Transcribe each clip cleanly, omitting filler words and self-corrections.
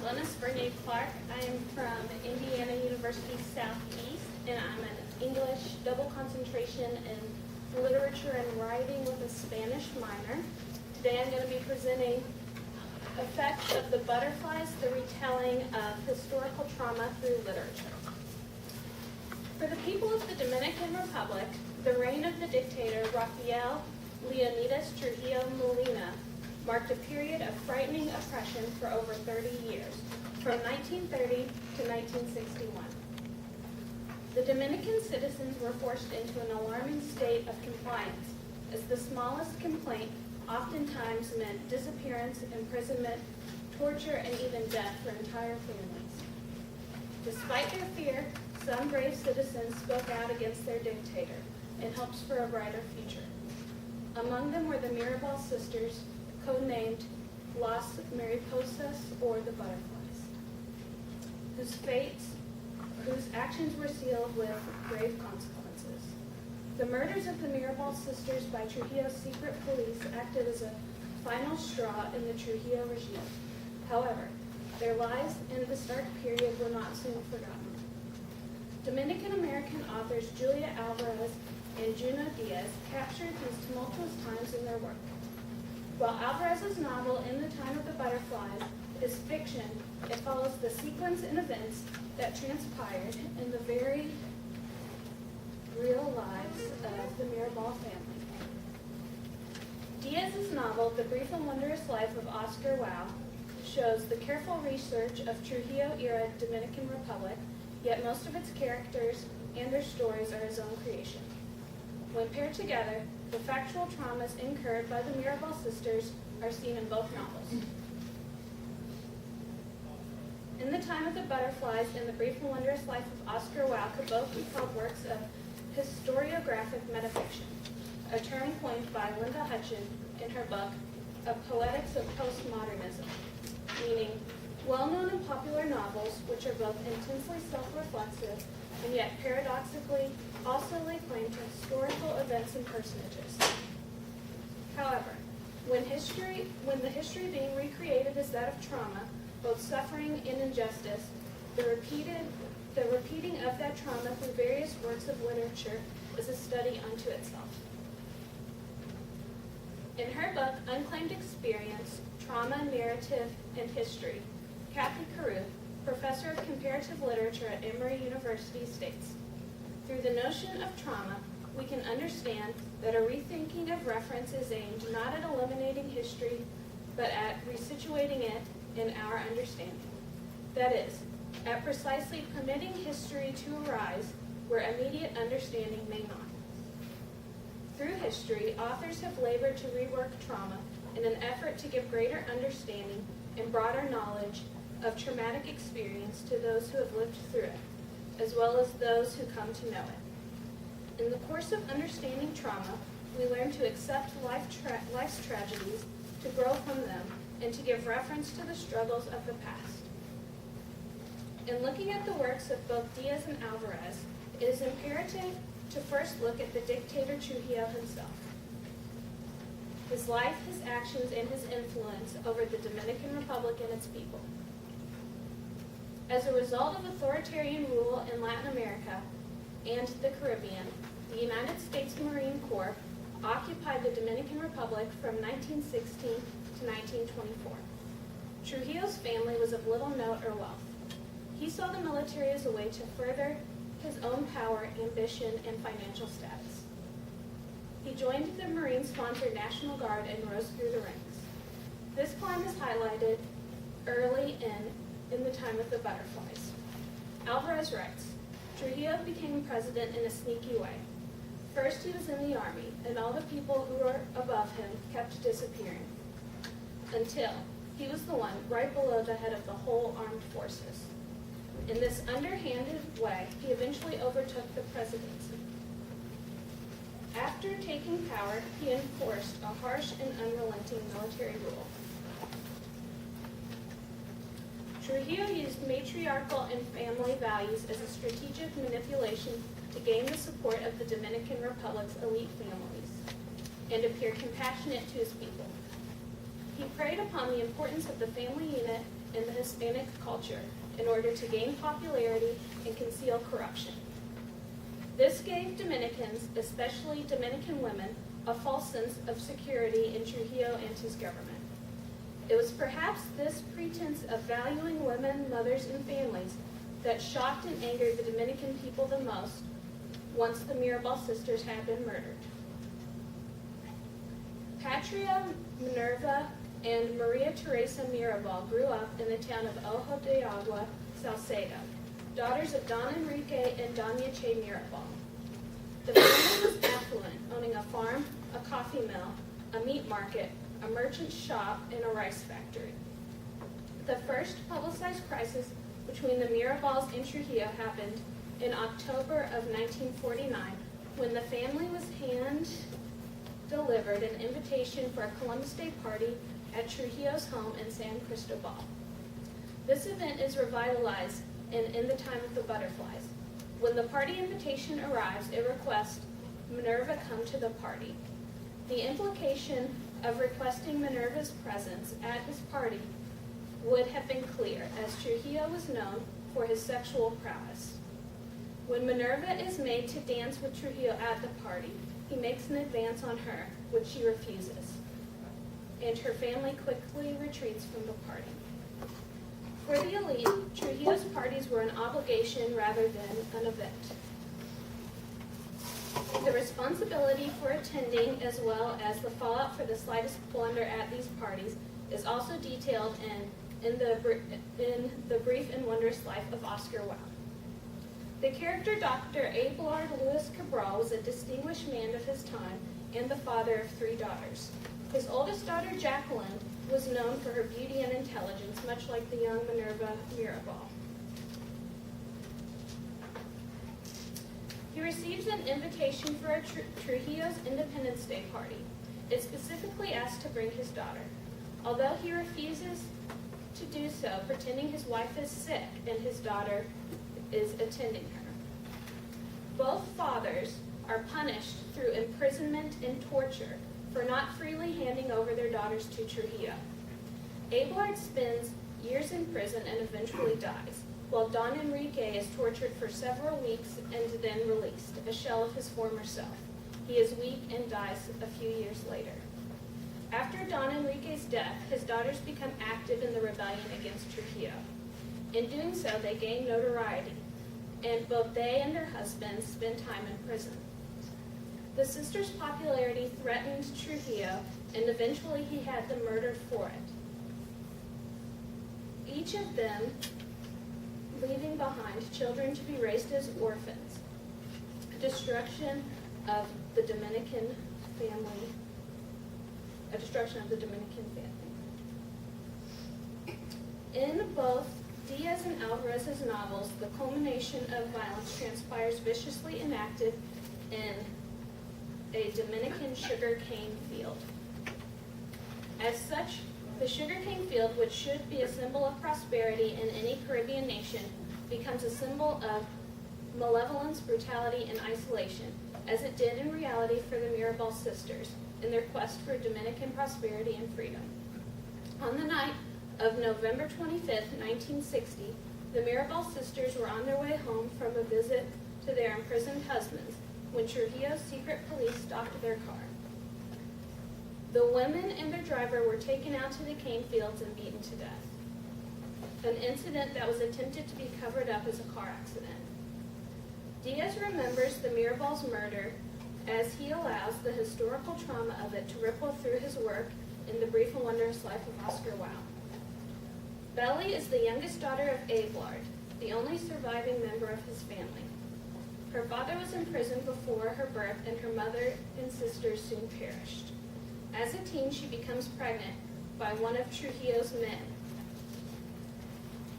Glynnis Bernier-Clarke. I am from Indiana University Southeast, and I'm an English double concentration in literature and writing with a Spanish minor. Today I'm going to be presenting effects of the butterflies, the retelling of historical trauma through literature. For the people of the Dominican Republic, the reign of the dictator Rafael Leónidas Trujillo Molina marked a period of frightening oppression for over 30 years, from 1930 to 1961. The Dominican citizens were forced into an alarming state of compliance, as the smallest complaint oftentimes meant disappearance, imprisonment, torture, and even death for entire families. Despite their fear, some brave citizens spoke out against their dictator in hopes for a brighter future. Among them were the Mirabal sisters, codenamed Las Mariposas, or the Butterflies, whose actions were sealed with grave consequences. The murders of the Mirabal sisters by Trujillo's secret police acted as a final straw in the Trujillo regime. However, their lives in this dark period were not soon forgotten. Dominican-American authors Julia Alvarez and Junot Díaz captured these tumultuous times in their work. While Alvarez's novel In the Time of the Butterflies is fiction, it follows the sequence and events that transpired in the very real lives of the Mirabal family. Díaz's novel, The Brief and Wondrous Life of Oscar Wilde, shows the careful research of Trujillo-era Dominican Republic, yet most of its characters and their stories are his own creation. When paired together, the factual traumas incurred by the Mirabal sisters are seen in both novels. In the Time of the Butterflies and The Brief and Wondrous Life of Oscar Wilde could both be called works of historiographic metafiction, a term coined by Linda Hutchin in her book, A Poetics of Postmodernism, meaning well-known and popular novels which are both intensely self-reflexive and yet paradoxically also lay claim to historical events and personages. However, when the history being recreated is that of trauma, both suffering and injustice, the repeating of that trauma through various works of literature is a study unto itself. In her book, Unclaimed Experience, Trauma, Narrative, and History, Kathy Carew, professor of comparative literature at Emory University, states, through the notion of trauma, we can understand that a rethinking of reference is aimed not at eliminating history, but at resituating it in our understanding. That is, at precisely permitting history to arise where immediate understanding may not. Through history, authors have labored to rework trauma in an effort to give greater understanding and broader knowledge of traumatic experience to those who have lived through it, as well as those who come to know it. In the course of understanding trauma, we learn to accept life's tragedies, to grow from them, and to give reference to the struggles of the past. In looking at the works of both Díaz and Alvarez, it is imperative to first look at the dictator Trujillo himself. His life, his actions, and his influence over the Dominican Republic and its people. As a result of authoritarian rule in Latin America and the Caribbean, the United States Marine Corps occupied the Dominican Republic from 1916 to 1924. Trujillo's family was of little note or wealth. He saw the military as a way to further his own power, ambition, and financial status. He joined the Marine-sponsored National Guard and rose through the ranks. This climb is highlighted early in the Time of the Butterflies. Alvarez writes, Trujillo became president in a sneaky way. First he was in the army, and all the people who were above him kept disappearing, until he was the one right below the head of the whole armed forces. In this underhanded way, he eventually overtook the presidency. After taking power, he enforced a harsh and unrelenting military rule. Trujillo used matriarchal and family values as a strategic manipulation to gain the support of the Dominican Republic's elite families and appear compassionate to his people. He preyed upon the importance of the family unit in the Hispanic culture in order to gain popularity and conceal corruption. This gave Dominicans, especially Dominican women, a false sense of security in Trujillo and his government. It was perhaps this pretense of valuing women, mothers, and families that shocked and angered the Dominican people the most once the Mirabal sisters had been murdered. Patria, Minerva, and María Teresa Mirabal grew up in the town of Ojo de Agua, Salcedo, daughters of Don Enrique and Doña Che Mirabal. The family was affluent, owning a farm, a coffee mill, a meat market, a merchant shop, and a rice factory. The first publicized crisis between the Mirabals and Trujillo happened in October of 1949 when the family was hand-delivered an invitation for a Columbus Day party at Trujillo's home in San Cristobal. This event is revitalized in The Time of the Butterflies. When the party invitation arrives, it requests Minerva come to the party. The implication of requesting Minerva's presence at his party would have been clear, as Trujillo was known for his sexual prowess. When Minerva is made to dance with Trujillo at the party, he makes an advance on her, which she refuses, and her family quickly retreats from the party. For the elite, Trujillo's parties were an obligation rather than an event. The responsibility for attending, as well as the fallout for the slightest blunder at these parties, is also detailed in the brief and wondrous life of Oscar Wilde. The character Dr. Abelard Louis Cabral was a distinguished man of his time and the father of 3 daughters. His oldest daughter, Jacqueline, was known for her beauty and intelligence, much like the young Minerva Mirabal. He receives an invitation for a Trujillo's Independence Day party. It specifically asks to bring his daughter. Although he refuses to do so, pretending his wife is sick and his daughter is attending her. Both fathers are punished through imprisonment and torture for not freely handing over their daughters to Trujillo. Abelard spends years in prison and eventually dies, while Don Enrique is tortured for several weeks and then released, a shell of his former self. He is weak and dies a few years later. After Don Enrique's death, his daughters become active in the rebellion against Trujillo. In doing so, they gain notoriety, and both they and their husbands spend time in prison. The sisters' popularity threatened Trujillo, and eventually he had them murdered for it. Each of them leaving behind children to be raised as orphans. Destruction of the Dominican family. A destruction of the Dominican family. In both Díaz and Alvarez's novels, the culmination of violence transpires viciously enacted in a Dominican sugarcane field. As such, the sugarcane field, which should be a symbol of prosperity in any Caribbean nation, becomes a symbol of malevolence, brutality, and isolation, as it did in reality for the Mirabal sisters in their quest for Dominican prosperity and freedom. On the night of November 25th, 1960, the Mirabal sisters were on their way home from a visit to their imprisoned husbands when Trujillo's secret police stopped their car. The women and their driver were taken out to the cane fields and beaten to death, an incident that was attempted to be covered up as a car accident. Díaz remembers the Mirabal's murder as he allows the historical trauma of it to ripple through his work in The Brief and Wondrous Life of Oscar Wilde. Belly is the youngest daughter of Abelard, the only surviving member of his family. Her father was imprisoned before her birth, and her mother and sisters soon perished. As a teen, she becomes pregnant by one of Trujillo's men,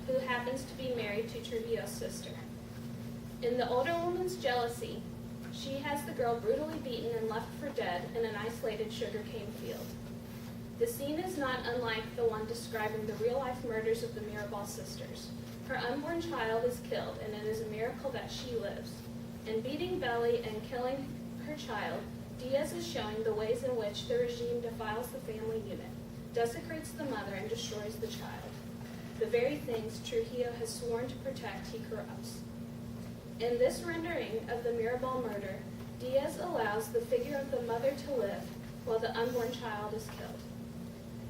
who happens to be married to Trujillo's sister. In the older woman's jealousy, she has the girl brutally beaten and left for dead in an isolated sugarcane field. The scene is not unlike the one describing the real-life murders of the Mirabal sisters. Her unborn child is killed, and it is a miracle that she lives. In beating Belly and killing her child, Díaz is showing the ways in which the regime defiles the family unit. desecrates the mother, and destroys the child. The very things Trujillo has sworn to protect, he corrupts. In this rendering of the Mirabal murder, Díaz allows the figure of the mother to live while the unborn child is killed.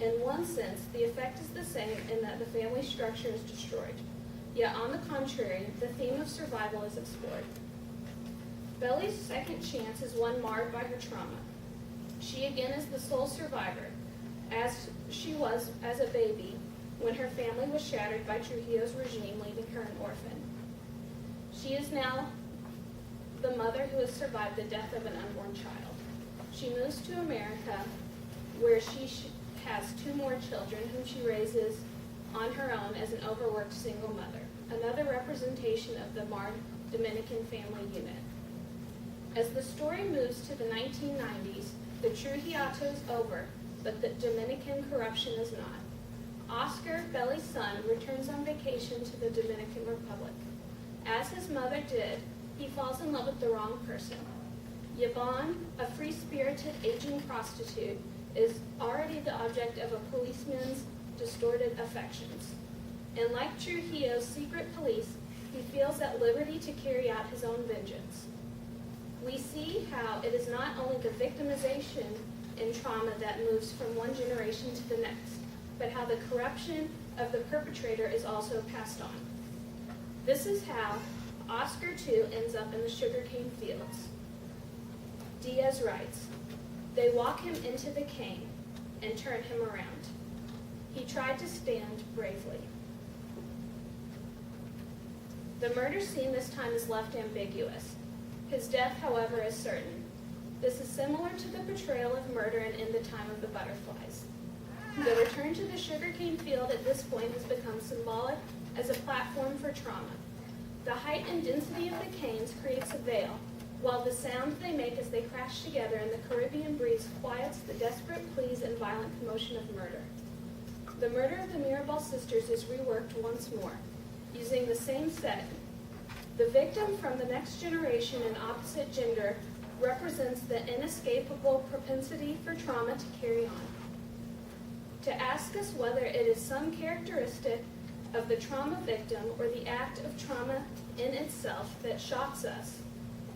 In one sense, the effect is the same in that the family structure is destroyed. Yet on the contrary, the theme of survival is explored. Belly's second chance is one marred by her trauma. She again is the sole survivor, as she was as a baby when her family was shattered by Trujillo's regime, leaving her an orphan. She is now the mother who has survived the death of an unborn child. She moves to America, where she has 2 more children whom she raises on her own as an overworked single mother, another representation of the marred Dominican family unit. As the story moves to the 1990s, the Trujillato is over, but the Dominican corruption is not. Oscar, Belly's son, returns on vacation to the Dominican Republic. As his mother did, he falls in love with the wrong person. Yvonne, a free-spirited aging prostitute, is already the object of a policeman's distorted affections. And like Trujillo's secret police, he feels at liberty to carry out his own vengeance. We see how it is not only the victimization and trauma that moves from one generation to the next, but how the corruption of the perpetrator is also passed on. This is how Oscar, too, ends up in the sugarcane fields. Díaz writes, "They walk him into the cane and turn him around. He tried to stand bravely." The murder scene this time is left ambiguous. His death, however, is certain. This is similar to the portrayal of murder in The Time of the Butterflies. The return to the sugarcane field at this point has become symbolic as a platform for trauma. The height and density of the canes creates a veil, while the sound they make as they crash together in the Caribbean breeze quiets the desperate pleas and violent commotion of murder. The murder of the Mirabal sisters is reworked once more, using the same setting. The victim from the next generation and opposite gender represents the inescapable propensity for trauma to carry on. To ask us whether it is some characteristic of the trauma victim or the act of trauma in itself that shocks us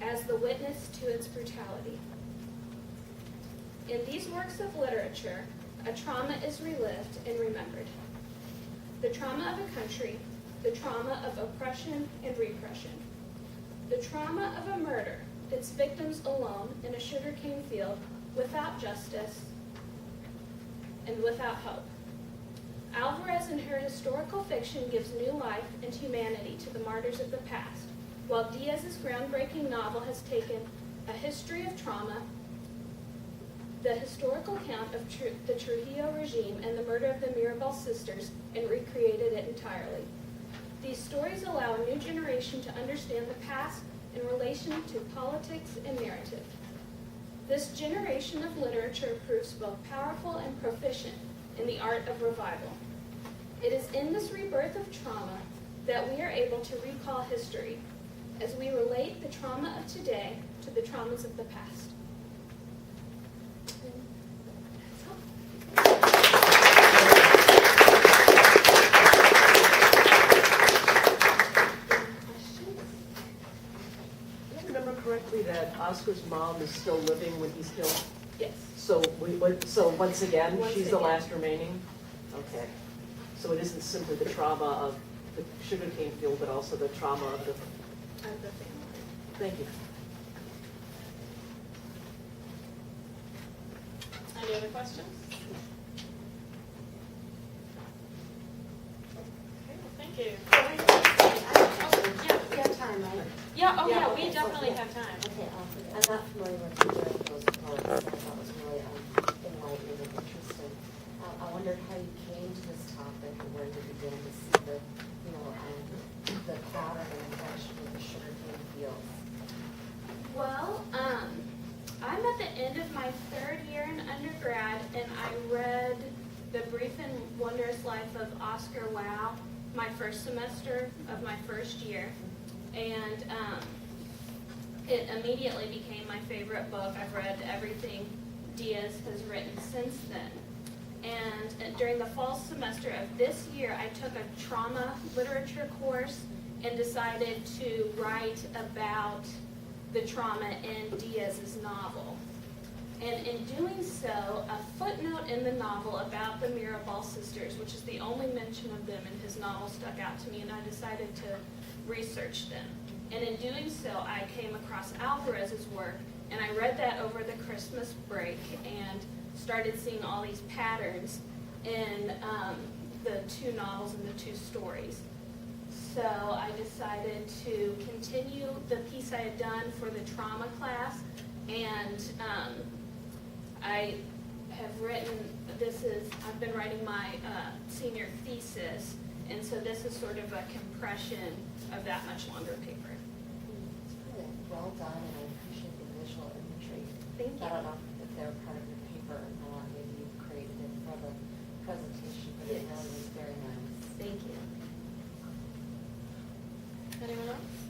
as the witness to its brutality. In these works of literature, a trauma is relived and remembered. The trauma of a country, the trauma of oppression and repression. The trauma of a murder, its victims alone in a sugarcane field without justice and without hope. Alvarez in her historical fiction gives new life and humanity to the martyrs of the past, while Díaz's groundbreaking novel has taken a history of trauma, the historical account of the Trujillo regime and the murder of the Mirabal sisters, and recreated it entirely. These stories allow a new generation to understand the past in relation to politics and narrative. This generation of literature proves both powerful and proficient in the art of revival. It is in this rebirth of trauma that we are able to recall history as we relate the trauma of today to the traumas of the past. That Oscar's mom is still living when he's killed? Yes. So once again, she's the again. last remaining? Okay. So it isn't simply the trauma of the sugarcane field, but also the trauma of the family. Thank you. Any other questions? Okay, well, thank you. We have time, right? Yeah, Yeah, we okay, definitely so, have time. Okay, I'm not familiar with either of those poets. I thought it was really enlightening and interesting. I wondered how you came to this topic and where you began to see the pattern and infection of the sugarcane fields. Well, I'm at the end of my 3rd year in undergrad, and I read The Brief and Wondrous Life of Oscar Wilde my first semester of my first year. And it immediately became my favorite book. I've read everything Díaz has written since then. And during the fall semester of this year, I took a trauma literature course and decided to write about the trauma in Díaz's novel. And in doing so, a footnote in the novel about the Mirabal sisters, which is the only mention of them in his novel, stuck out to me, and I decided to research them. And in doing so, I came across Alvarez's work, and I read that over the Christmas break and started seeing all these patterns in the two novels and the two stories. So I decided to continue the piece I had done for the trauma class, and I have written, I've been writing my senior thesis, and so this is sort of a compression of that much longer paper. It's really well done, and I appreciate the visual imagery. Thank you. I don't know if they're part of your paper or not, maybe you created it for the presentation, but it Yes. really was very nice. Thank you. Anyone else?